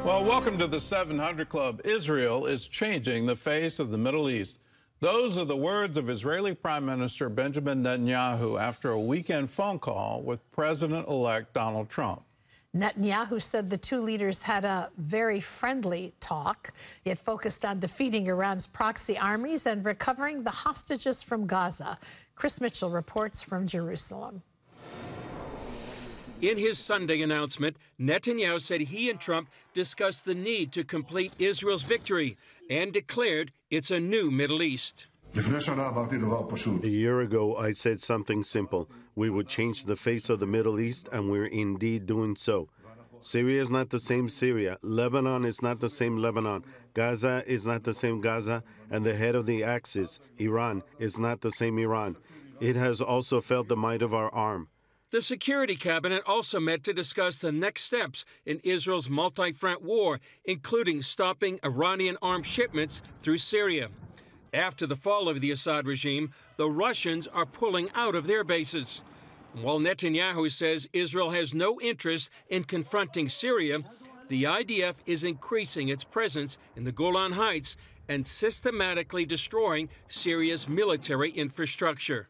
Well, welcome to the 700 Club. Israel is changing the face of the Middle East. Those are the words of Israeli Prime Minister Benjamin Netanyahu after a weekend phone call with President-elect Donald Trump. Netanyahu said the two leaders had a very friendly talk. It focused on defeating Iran's proxy armies and recovering the hostages from Gaza. Chris Mitchell reports from Jerusalem. In his Sunday announcement, Netanyahu said he and Trump discussed the need to complete Israel's victory and declared it's a new Middle East. A year ago, I said something simple. We would change the face of the Middle East, and we're indeed doing so. Syria is not the same Syria. Lebanon is not the same Lebanon. Gaza is not the same Gaza. And the head of the axis, Iran, is not the same Iran. It has also felt the might of our arm. The Security Cabinet also met to discuss the next steps in Israel's multi-front war, including stopping Iranian armed shipments through Syria. After the fall of the Assad regime, the Russians are pulling out of their bases. While Netanyahu says Israel has no interest in confronting Syria, the IDF is increasing its presence in the Golan Heights and systematically destroying Syria's military infrastructure.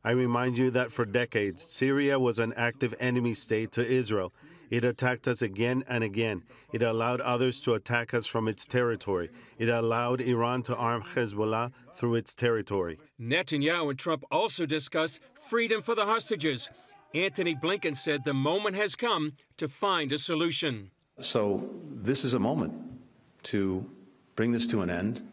I remind you that for decades, Syria was an active enemy state to Israel. It attacked us again and again. It allowed others to attack us from its territory. It allowed Iran to arm Hezbollah through its territory. Netanyahu and Trump also discussed freedom for the hostages. Antony Blinken said the moment has come to find a solution. So this is a moment to bring this to an end,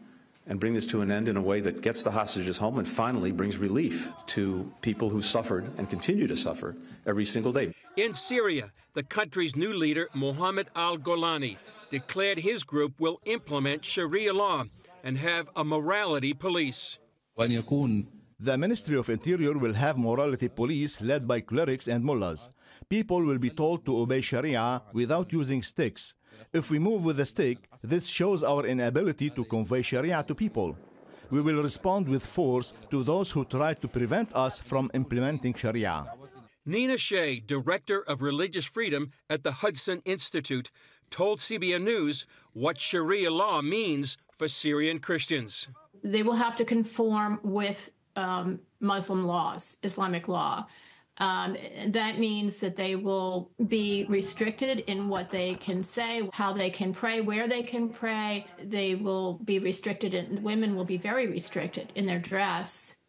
and bring this to an end in a way that gets the hostages home and finally brings relief to people who suffered and continue to suffer every single day. In Syria, the country's new leader, Mohammed al-Golani, declared his group will implement Sharia law and have a morality police. The Ministry of Interior will have morality police led by clerics and mullahs. People will be told to obey Sharia without using sticks. If we move with a stick, this shows our inability to convey Sharia to people. We will respond with force to those who try to prevent us from implementing Sharia. Nina Shea, Director of Religious Freedom at the Hudson Institute, told CBN News what Sharia law means for Syrian Christians. They will have to conform with Muslim laws, Islamic law. That means that they will be restricted in what they can say, how they can pray, where they can pray. They will be restricted, and women will be very restricted in their dress,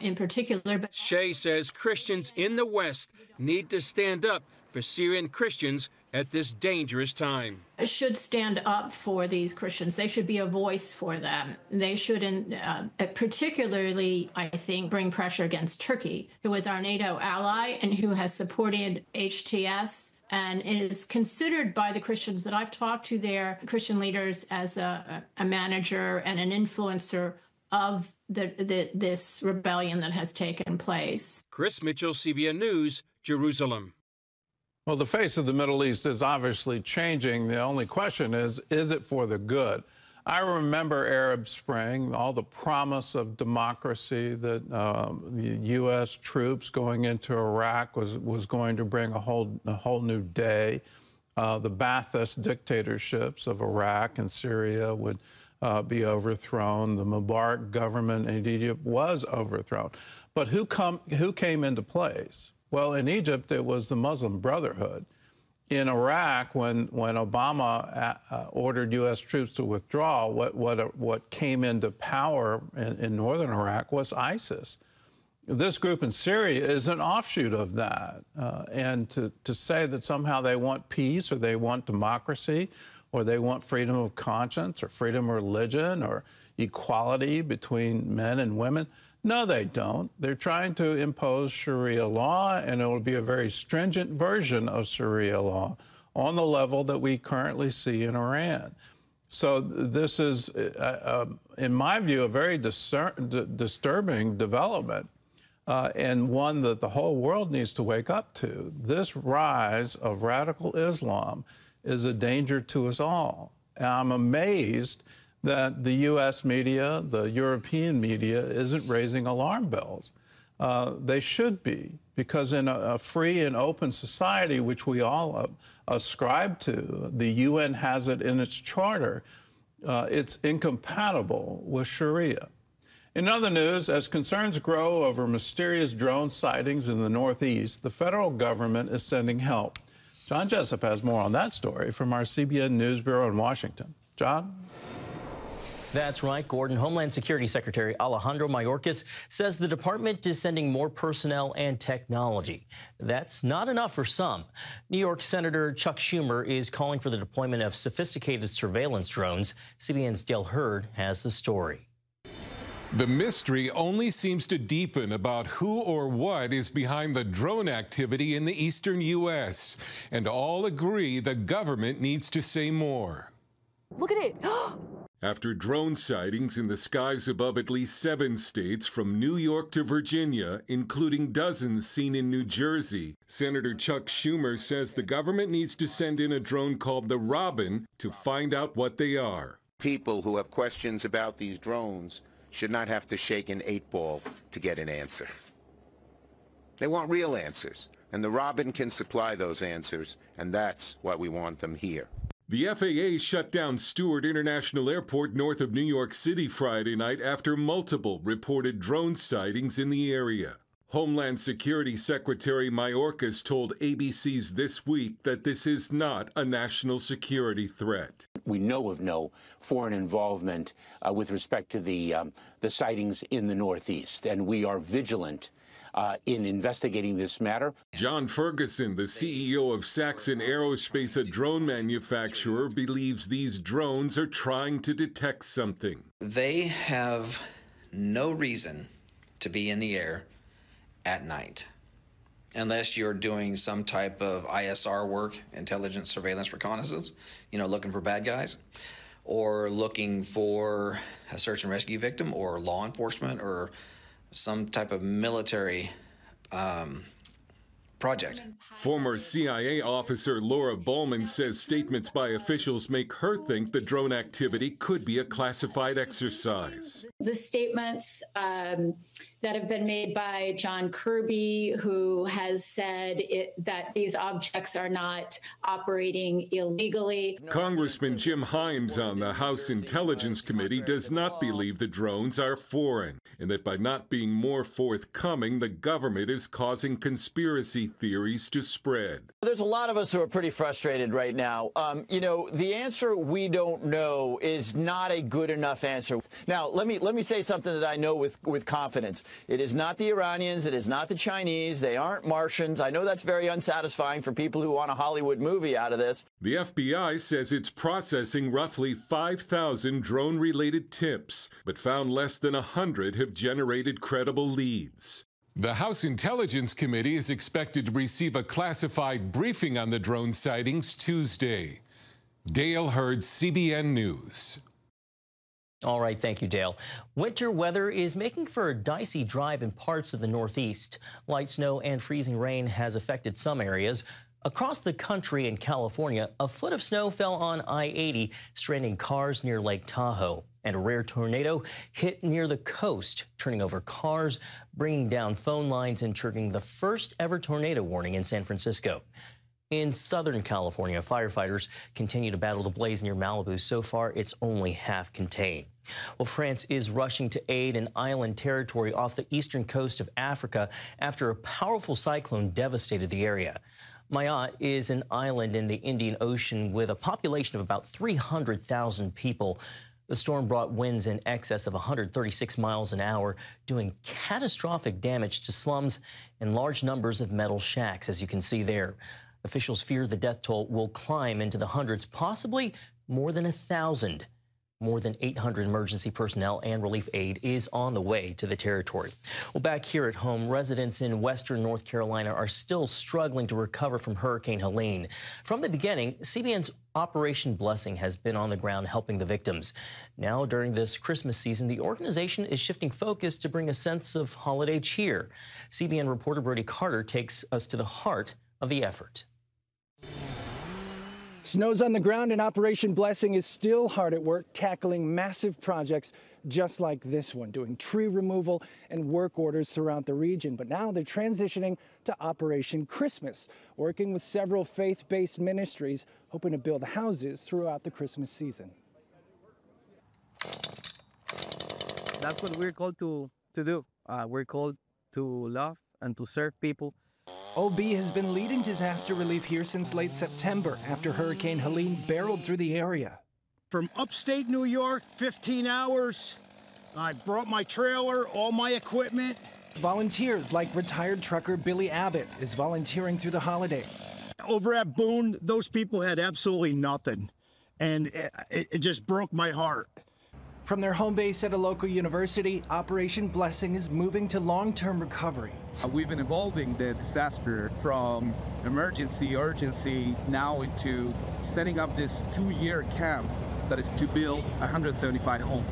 in particular. Shea says Christians in the West need to stand up for Syrian Christians at this dangerous time. Should stand up for these Christians. They should be a voice for them. They shouldn't, particularly, I think, bring pressure against Turkey, who is our NATO ally and who has supported HTS and is considered by the Christians that I've talked to there, Christian leaders, as a manager and an influencer of this rebellion that has taken place. Chris Mitchell, CBN News, Jerusalem. Well, the face of the Middle East is obviously changing. The only question is it for the good? I remember Arab Spring, all the promise of democracy that the U.S. troops going into Iraq was going to bring a whole new day. The Ba'athist dictatorships of Iraq and Syria would be overthrown. The Mubarak government in Egypt was overthrown. But who came into place? Well, in Egypt, it was the Muslim Brotherhood. In Iraq, when Obama ordered U.S. troops to withdraw, what came into power in northern Iraq was ISIS. This group in Syria is an offshoot of that. And to say that somehow they want peace or they want democracy or they want freedom of conscience or freedom of religion or equality between men and women, no, they don't. They're trying to impose Sharia law, and it will be a very stringent version of Sharia law on the level that we currently see in Iran. So this is, in my view, a very disturbing development and one that the whole world needs to wake up to. This rise of radical Islam is a danger to us all. And I'm amazed that the U.S. media, the European media, isn't raising alarm bells. They should be, because in a free and open society, which we all ascribe to, the UN has it in its charter, it's incompatible with Sharia. In other news, as concerns grow over mysterious drone sightings in the Northeast, the federal government is sending help. John Jessup has more on that story from our CBN News Bureau in Washington. John? That's right, Gordon. Homeland Security Secretary Alejandro Mayorkas says the department is sending more personnel and technology. That's not enough for some. New York Senator Chuck Schumer is calling for the deployment of sophisticated surveillance drones. CBN's Dale Hurd has the story. The mystery only seems to deepen about who or what is behind the drone activity in the eastern U.S. And all agree the government needs to say more. Look at it. After drone sightings in the skies above at least 7 states from New York to Virginia, including dozens seen in New Jersey, Senator Chuck Schumer says the government needs to send in a drone called the Robin to find out what they are. People who have questions about these drones should not have to shake an 8-ball to get an answer. They want real answers, and the Robin can supply those answers, and that's why we want them here. The FAA shut down Stewart International Airport north of New York City Friday night after multiple reported drone sightings in the area. Homeland Security Secretary Mayorkas told ABC's This Week that this is not a national security threat. We know of no foreign involvement with respect to the sightings in the Northeast, and we are vigilant in investigating this matter. John Ferguson, the CEO of Saxon Aerospace, a drone manufacturer, believes these drones are trying to detect something. They have no reason to be in the air at night unless you're doing some type of ISR work, intelligence, surveillance, reconnaissance, looking for bad guys, or looking for a search and rescue victim, or law enforcement, or some type of military project. Former CIA officer Laura Bowman says statements by officials make her think the drone activity could be a classified exercise. The statements that have been made by John Kirby, who has said that these objects are not operating illegally. Congressman Jim Himes on the House Intelligence Committee does not believe the drones are foreign, and that by not being more forthcoming, the government is causing conspiracy theories to spread. There's a lot of us who are pretty frustrated right now. The answer we don't know is not a good enough answer. Now, let me say something that I know with confidence. It is not the Iranians. It is not the Chinese. They aren't Martians. I know that's very unsatisfying for people who want a Hollywood movie out of this. The FBI says it's processing roughly 5,000 drone-related tips, but found less than 100 have generated credible leads. The House Intelligence Committee is expected to receive a classified briefing on the drone sightings Tuesday. Dale Hurd, CBN News. All right, thank you, Dale. Winter weather is making for a dicey drive in parts of the Northeast. Light snow and freezing rain has affected some areas. Across the country in California, a foot of snow fell on I-80, stranding cars near Lake Tahoe. And a rare tornado hit near the coast, turning over cars, bringing down phone lines, and triggering the first ever tornado warning in San Francisco. In Southern California, firefighters continue to battle the blaze near Malibu. So far, it's only half contained. Well, France is rushing to aid an island territory off the eastern coast of Africa after a powerful cyclone devastated the area. Mayotte is an island in the Indian Ocean with a population of about 300,000 people. The storm brought winds in excess of 136 miles an hour, doing catastrophic damage to slums and large numbers of metal shacks, as you can see there. Officials fear the death toll will climb into the hundreds, possibly more than 1,000. More than 800 emergency personnel and relief aid is on the way to the territory. Well, back here at home, residents in western North Carolina are still struggling to recover from Hurricane Helene. From the beginning, CBN's Operation Blessing has been on the ground helping the victims. Now, during this Christmas season, the organization is shifting focus to bring a sense of holiday cheer. CBN reporter Brody Carter takes us to the heart of the effort. Snow's on the ground and Operation Blessing is still hard at work tackling massive projects just like this one, doing tree removal and work orders throughout the region. But now they're transitioning to Operation Christmas, working with several faith-based ministries, hoping to build houses throughout the Christmas season. That's what we're called to do. We're called to love and to serve people. OB has been leading disaster relief here since late September after Hurricane Helene barreled through the area. From upstate New York, 15 hours. I brought my trailer, all my equipment. Volunteers like retired trucker Billy Abbott is volunteering through the holidays. Over at Boone, those people had absolutely nothing, and it just broke my heart. From their home base at a local university, Operation Blessing is moving to long-term recovery. We've been evolving the disaster from emergency, urgency, now into setting up this 2-year camp that is to build 175 homes.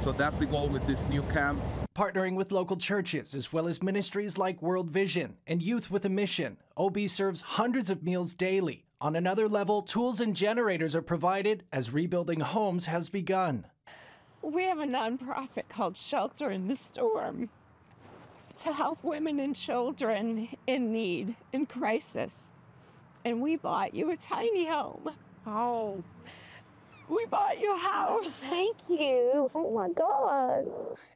So that's the goal with this new camp. Partnering with local churches, as well as ministries like World Vision and Youth with a Mission, OB serves hundreds of meals daily. On another level, tools and generators are provided as rebuilding homes has begun. We have a nonprofit called Shelter in the Storm to help women and children in need, in crisis. And we bought you a tiny home. Oh, we bought you a house. Thank you. Oh my God.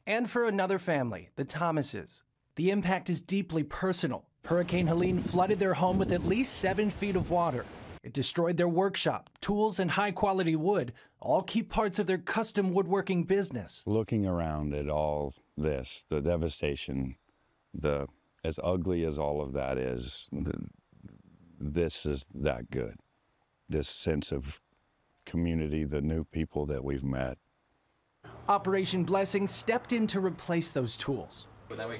And for another family, the Thomases, the impact is deeply personal. Hurricane Helene flooded their home with at least 7 feet of water. It destroyed their workshop, tools, and high-quality wood, all key parts of their custom woodworking business. Looking around at all this, the devastation, as ugly as all of that is, this is that good. This sense of community, the new people that we've met. Operation Blessing stepped in to replace those tools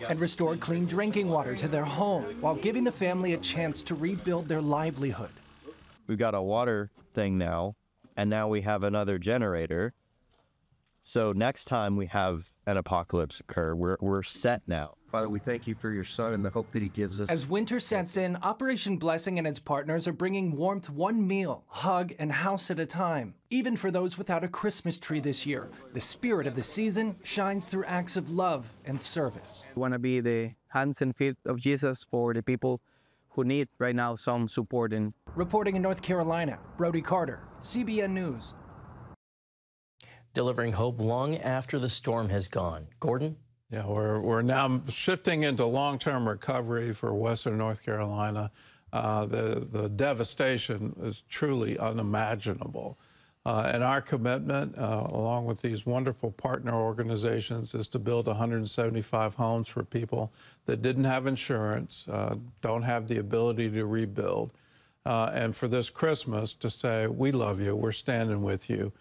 and restore clean drinking water to their home while giving the family a chance to rebuild their livelihood. We've got a water thing now, and now we have another generator. So next time we have an apocalypse occur, we're set now. Father, we thank you for your son and the hope that he gives us. As winter sets in, Operation Blessing and its partners are bringing warmth one meal, hug, and house at a time. Even for those without a Christmas tree this year, the spirit of the season shines through acts of love and service. We want to be the hands and feet of Jesus for the people who need right now some support. Reporting in North Carolina, Brody Carter, CBN News. Delivering hope long after the storm has gone. Gordon? Yeah, we're now shifting into long-term recovery for Western North Carolina. The devastation is truly unimaginable. And our commitment, along with these wonderful partner organizations, is to build 175 homes for people that didn't have insurance, don't have the ability to rebuild. And for this Christmas to say, we love you, we're standing with you,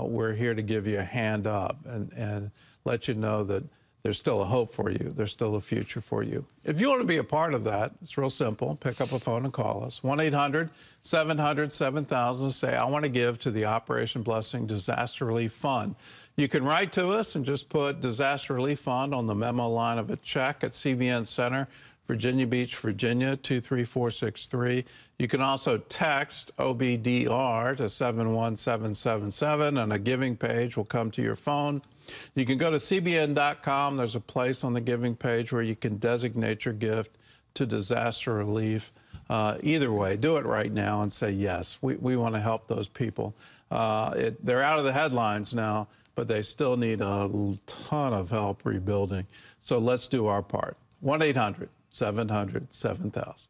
we're here to give you a hand up and let you know that there's still a hope for you. There's still a future for you. If you want to be a part of that, it's real simple. Pick up a phone and call us. 1-800-700-7000. Say, I want to give to the Operation Blessing Disaster Relief Fund. You can write to us and just put Disaster Relief Fund on the memo line of a check at CBN Center, Virginia Beach, Virginia, 23463. You can also text OBDR to 71777, and a giving page will come to your phone. You can go to CBN.com. There's a place on the giving page where you can designate your gift to disaster relief. Either way, do it right now and say, yes, we want to help those people. They're out of the headlines now, but they still need a ton of help rebuilding. So let's do our part. 1-800-700-7000.